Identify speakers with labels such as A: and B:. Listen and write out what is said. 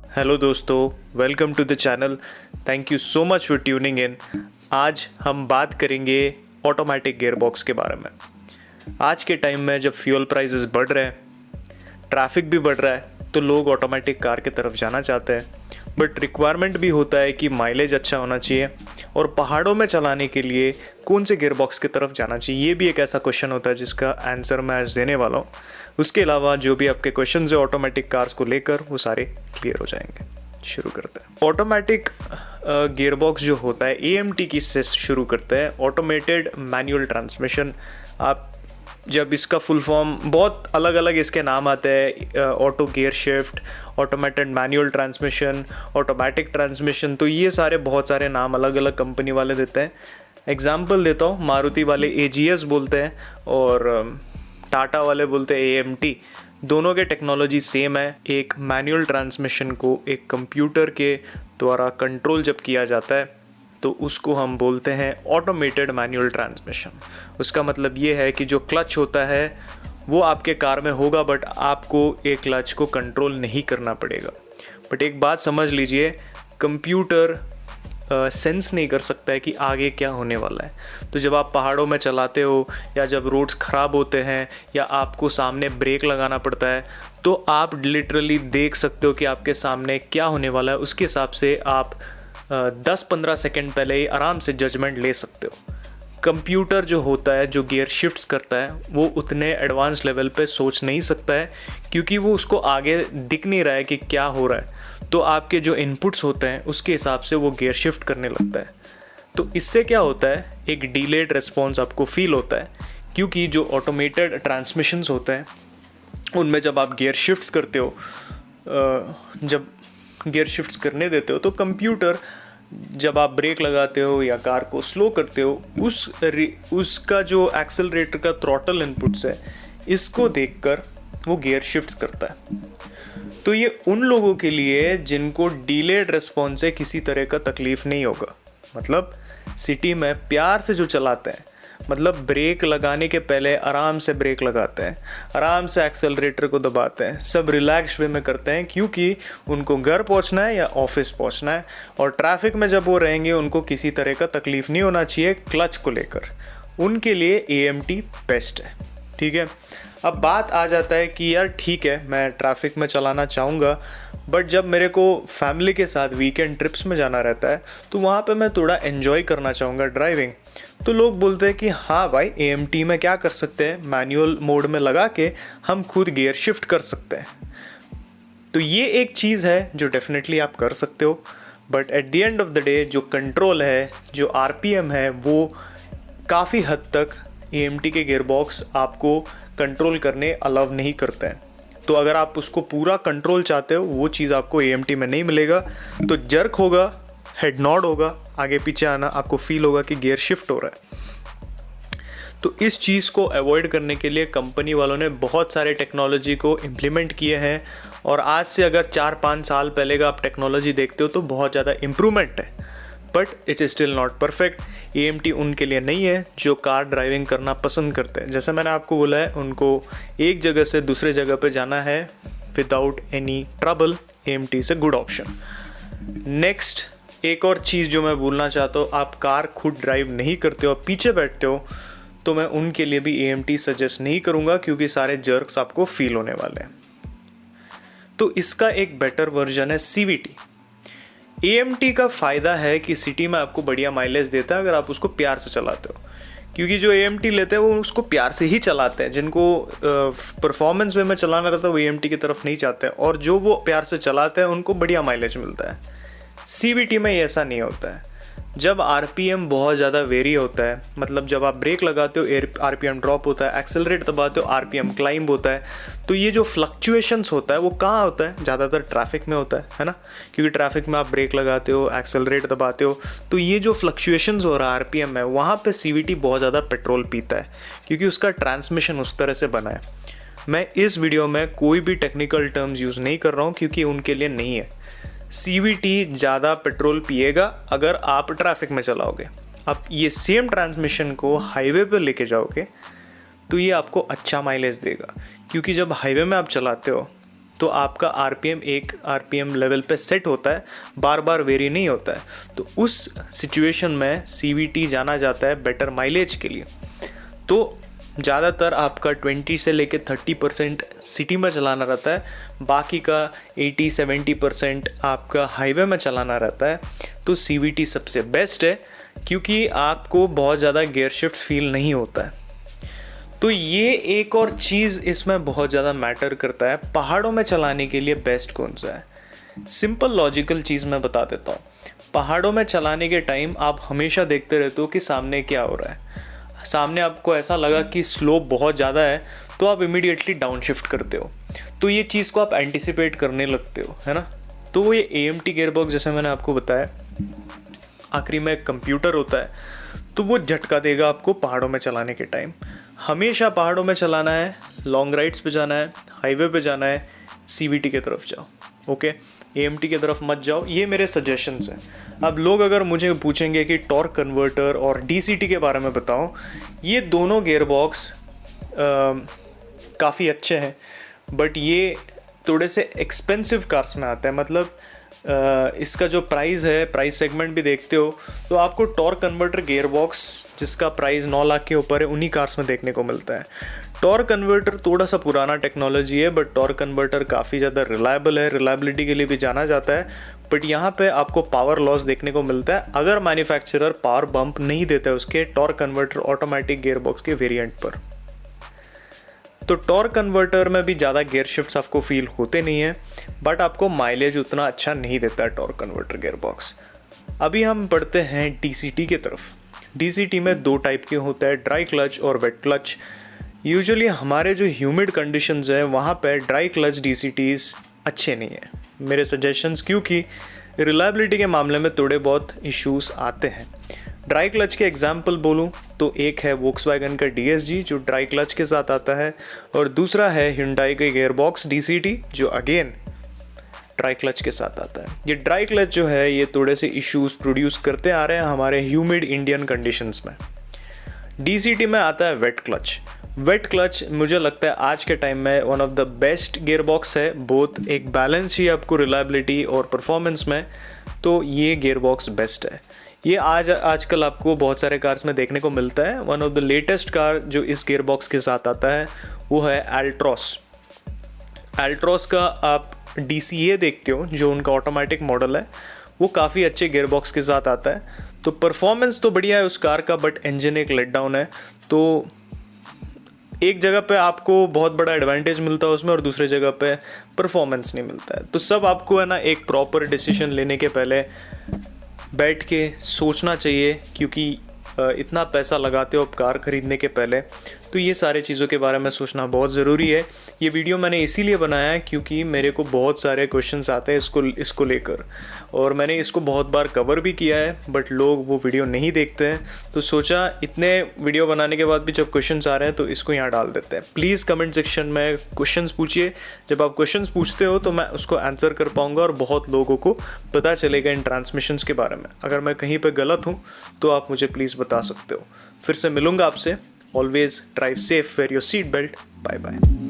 A: Hello दोस्तों, welcome to the channel. Thank you so much for tuning in. आज हम बात करेंगे ऑटोमेटिक गियरबॉक्स के बारे में। आज के टाइम में जब फ्यूल प्राइसेस बढ़ रहे हैं, ट्रैफिक भी बढ़ रहा है, तो लोग ऑटोमेटिक कार की तरफ जाना चाहते हैं। बट रिक्वायरमेंट भी होता है कि माइलेज अच्छा होना चाहिए और पहाड़ों में चलाने के लिए कौन से गियरबॉक्स की तरफ जाना चाहिए, ये भी एक ऐसा क्वेश्चन होता है जिसका आंसर मैं आज देने वाला हूँ। उसके अलावा जो भी आपके क्वेश्चन है ऑटोमेटिक कार्स को लेकर, वो सारे क्लियर हो जाएंगे। शुरू करते हैं। ऑटोमेटिक गियरबॉक्स जो होता है AMT की से शुरू करते हैं, ऑटोमेटेड मैनुअल ट्रांसमिशन। आप जब इसका फुल फॉर्म, बहुत अलग अलग इसके नाम आते हैं, auto gear shift, automated manual transmission, automatic transmission, तो ये सारे बहुत सारे नाम अलग अलग कंपनी वाले देते हैं। एग्जाम्पल देता हूँ, मारुति वाले AGS बोलते हैं और टाटा वाले बोलते हैं AMT। दोनों के टेक्नोलॉजी सेम है। एक मैनुअल ट्रांसमिशन को एक कंप्यूटर के द्वारा कंट्रोल जब किया जाता है तो उसको हम बोलते हैं ऑटोमेटेड मैनुअल ट्रांसमिशन। उसका मतलब ये है कि जो क्लच होता है वो आपके कार में होगा, बट आपको एक क्लच को कंट्रोल नहीं करना पड़ेगा। बट एक बात समझ लीजिए, कंप्यूटर सेंस नहीं कर सकता है कि आगे क्या होने वाला है। तो जब आप पहाड़ों में चलाते हो या जब रोड्स ख़राब होते हैं या आपको सामने ब्रेक लगाना पड़ता है, तो आप लिटरली देख सकते हो कि आपके सामने क्या होने वाला है। उसके हिसाब से आप 10-15 सेकेंड पहले ही आराम से जजमेंट ले सकते हो। कंप्यूटर जो होता है, जो गियर शिफ्ट्स करता है, वो उतने एडवांस लेवल पे सोच नहीं सकता है, क्योंकि वो उसको आगे दिख नहीं रहा है कि क्या हो रहा है। तो आपके जो इनपुट्स होते हैं उसके हिसाब से वो गियर शिफ्ट करने लगता है। तो इससे क्या होता है, एक डिलेड रिस्पॉन्स आपको फील होता है, क्योंकि जो ऑटोमेटेड ट्रांसमिशंस होते हैं उनमें जब आप गियर शिफ्ट्स करते हो, जब गियर शिफ्ट्स करने देते हो, तो कंप्यूटर जब आप ब्रेक लगाते हो या कार को स्लो करते हो, उसका जो एक्सेलरेटर का थ्रॉटल इनपुट्स है, इसको देखकर वो गियर शिफ्ट्स करता है। तो ये उन लोगों के लिए जिनको डिलेड रिस्पॉन्स से किसी तरह का तकलीफ नहीं होगा, मतलब सिटी में प्यार से जो चलाते हैं, मतलब ब्रेक लगाने के पहले आराम से ब्रेक लगाते हैं, आराम से एक्सेलरेटर को दबाते हैं, सब रिलैक्स वे में करते हैं, क्योंकि उनको घर पहुंचना है या ऑफिस पहुंचना है। और ट्रैफिक में जब वो रहेंगे उनको किसी तरह का तकलीफ नहीं होना चाहिए क्लच को लेकर। उनके लिए AMT बेस्ट है। ठीक है, अब बात आ जाता है कि यार ठीक है, मैं ट्रैफिक में चलाना चाहूँगा, बट जब मेरे को फैमिली के साथ वीकेंड ट्रिप्स में जाना रहता है तो वहाँ पे मैं थोड़ा एन्जॉय करना चाहूँगा ड्राइविंग। तो लोग बोलते हैं कि हाँ भाई, AMT में क्या कर सकते हैं, मैनुअल मोड में लगा के हम खुद गियर शिफ्ट कर सकते हैं। तो ये एक चीज़ है जो डेफिनेटली आप कर सकते हो, but at the end of the day जो कंट्रोल है, जो RPM है, वो काफ़ी हद तक AMT के गियरबॉक्स आपको कंट्रोल करने अलाउ नहीं करते हैं। तो अगर आप उसको पूरा कंट्रोल चाहते हो, वो चीज़ आपको AMT में नहीं मिलेगा। तो जर्क होगा, हेड नॉड होगा, आगे पीछे आना, आपको फील होगा कि गियर शिफ्ट हो रहा है। तो इस चीज़ को अवॉइड करने के लिए कंपनी वालों ने बहुत सारे टेक्नोलॉजी को इम्प्लीमेंट किए हैं। और आज से अगर 4-5 साल पहले का आप टेक्नोलॉजी देखते हो तो बहुत ज़्यादा इम्प्रूवमेंट है, but it is still not perfect. AMT उनके लिए नहीं है जो कार ड्राइविंग करना पसंद करते हैं। जैसे मैंने आपको बोला है, उनको एक जगह से दूसरे जगह पे जाना है without any trouble, AMT is a good option. Next, एक और चीज़ जो मैं बोलना चाहता हूँ, आप कार खुद ड्राइव नहीं करते हो, पीछे बैठते हो, तो मैं उनके लिए भी AMT सजेस्ट नहीं करूँगा, क्योंकि सारे जर्क्स आपको फील होने वाले हैं। तो इसका एक बेटर वर्जन है CVT। AMT का फ़ायदा है कि सिटी में आपको बढ़िया माइलेज देता है अगर आप उसको प्यार से चलाते हो, क्योंकि जो AMT लेते हैं वो उसको प्यार से ही चलाते हैं। जिनको परफॉर्मेंस वे में चलाना रहता है वो AMT की तरफ नहीं चाहते हैं, और जो वो प्यार से चलाते हैं उनको बढ़िया माइलेज मिलता है। CVT में ऐसा नहीं होता है। जब RPM बहुत ज़्यादा वेरी होता है, मतलब जब आप ब्रेक लगाते हो RPM ड्रॉप होता है, एक्सेलरेट दबाते हो RPM क्लाइंब होता है, तो ये जो फ्लक्चुएशंस होता है वो कहाँ होता है, ज़्यादातर ट्रैफिक में होता है ना, क्योंकि ट्रैफिक में आप ब्रेक लगाते हो, एक्सेलरेट दबाते हो, तो ये जो फ्लक्चुएशंस हो रहा है RPM है, वहाँ पे CVT बहुत ज़्यादा पेट्रोल पीता है, क्योंकि उसका ट्रांसमिशन उस तरह से बना है। मैं इस वीडियो में कोई भी टेक्निकल टर्म्स यूज़ नहीं कर रहा हूँ, क्योंकि उनके लिए नहीं है। CVT ज़्यादा पेट्रोल पिएगा अगर आप ट्रैफिक में चलाओगे। अब ये सेम ट्रांसमिशन को हाईवे पर लेके जाओगे तो ये आपको अच्छा माइलेज देगा, क्योंकि जब हाईवे में आप चलाते हो तो आपका आरपीएम एक आरपीएम लेवल पे सेट होता है, बार बार वेरी नहीं होता है। तो उस सिचुएशन में सीवीटी जाना जाता है बेटर माइलेज के लिए। तो ज़्यादातर आपका 20 से लेकर 30% सिटी में चलाना रहता है, बाकी का 80-70% आपका हाईवे में चलाना रहता है। तो सीवीटी सबसे बेस्ट है क्योंकि आपको बहुत ज़्यादा गियर शिफ्ट फील नहीं होता है। तो ये एक और चीज़ इसमें बहुत ज़्यादा मैटर करता है, पहाड़ों में चलाने के लिए बेस्ट कौन सा है। सिंपल लॉजिकल चीज़ मैं बता देता हूँ। पहाड़ों में चलाने के टाइम आप हमेशा देखते रहते हो कि सामने क्या हो रहा है। सामने आपको ऐसा लगा कि स्लोप बहुत ज़्यादा है तो आप इमीडिएटली डाउन शिफ्ट करते हो, तो ये चीज़ को आप एंटिसिपेट करने लगते हो, है ना। तो वो ये AMT गियरबॉक्स जैसे मैंने आपको बताया, आखिरी में कंप्यूटर होता है, तो वो झटका देगा आपको पहाड़ों में चलाने के टाइम। हमेशा पहाड़ों में चलाना है, लॉन्ग राइड्स पे जाना है, हाईवे पे जाना है, CVT की तरफ जाओ, ओके। AMT की तरफ मत जाओ, ये मेरे सजेशंस हैं। अब लोग अगर मुझे पूछेंगे कि टॉर्क कन्वर्टर और DCT के बारे में बताओ, ये दोनों गियरबॉक्स काफ़ी अच्छे हैं, बट ये थोड़े से एक्सपेंसिव कार्स में आता है। मतलब इसका जो प्राइस है, प्राइस सेगमेंट भी देखते हो तो आपको टॉर्क कन्वर्टर गियरबॉक्स जिसका प्राइस 9 लाख के ऊपर है उन्हीं कार्स में देखने को मिलता है। टॉर्क कन्वर्टर थोड़ा सा पुराना टेक्नोलॉजी है, बट टॉर्क कन्वर्टर काफ़ी ज़्यादा रिलायबल है, रिलायबिलिटी के लिए भी जाना जाता है। बट यहाँ पे आपको पावर लॉस देखने को मिलता है अगर मैन्युफैक्चरर पावर बम्प नहीं देता है उसके टॉर्क कन्वर्टर ऑटोमेटिक गियरबॉक्स के वेरिएंट पर। तो टॉर्क कन्वर्टर में भी ज़्यादा गियर शिफ्ट्स आपको फील होते नहीं हैं, बट आपको माइलेज उतना अच्छा नहीं देता है टॉर्क कन्वर्टर गियरबॉक्स। अभी हम बढ़ते हैं DCT की तरफ। DCT में 2 टाइप के होते हैं, ड्राई क्लच और वेट क्लच। यूजुअली हमारे जो ह्यूमिड कंडीशंस है वहाँ पे ड्राई क्लच DCTs अच्छे नहीं हैं मेरे सजेशंस, क्योंकि रिलायबिलिटी के मामले में थोड़े बहुत इश्यूज आते हैं। ड्राई क्लच के एग्जाम्पल बोलूँ तो एक है वोक्सवैगन का DSG जो ड्राई क्लच के साथ आता है, और दूसरा है Hyundai का गियरबॉक्स DCT जो अगेन ड्राई क्लच के साथ आता है। ये ड्राई क्लच जो है ये थोड़े से इश्यूज प्रोड्यूस करते आ रहे हैं हमारे ह्यूमिड इंडियन कंडीशंस में। DCT में आता है वेट क्लच। वेट क्लच मुझे लगता है आज के टाइम में one of the best gearbox है, बोथ एक बैलेंस ही आपको रिलायबिलिटी और परफॉर्मेंस में, तो ये गियरबॉक्स बेस्ट है। ये आजकल आपको बहुत सारे कार्स में देखने को मिलता है। One of the latest car जो इस गियरबॉक्स के साथ आता है वो है एल्ट्रॉस। एल्ट्रॉस का आप DCA देखते हो जो उनका ऑटोमेटिक मॉडल है, वो काफ़ी अच्छे गियरबॉक्स के साथ आता है। तो परफॉर्मेंस तो बढ़िया है उस कार का, बट इंजन एक लेट डाउन है। तो एक जगह पे आपको बहुत बड़ा एडवांटेज मिलता है उसमें और दूसरी जगह पे परफॉर्मेंस नहीं मिलता है। तो सब आपको है ना एक प्रॉपर डिसीजन लेने के पहले बैठ के सोचना चाहिए, क्योंकि इतना पैसा लगाते हो आप कार ख़रीदने के पहले, तो ये सारे चीज़ों के बारे में सोचना बहुत ज़रूरी है। ये वीडियो मैंने इसीलिए बनाया है क्योंकि मेरे को बहुत सारे क्वेश्चंस आते हैं इसको लेकर, और मैंने इसको बहुत बार कवर भी किया है, बट लोग वो वीडियो नहीं देखते हैं। तो सोचा इतने वीडियो बनाने के बाद भी जब क्वेश्चंस आ रहे हैं तो इसको यहाँ डाल देते हैं। प्लीज़ कमेंट सेक्शन में क्वेश्चंस पूछिए। जब आप क्वेश्चंस पूछते हो तो मैं उसको आंसर कर पाऊँगा और बहुत लोगों को पता चलेगा इन ट्रांसमिशंस के बारे में। अगर मैं कहीं पर गलत हूँ तो आप मुझे प्लीज़ बता सकते हो। फिर से मिलूँगा आपसे। Always drive safe, wear your seat belt. Bye bye.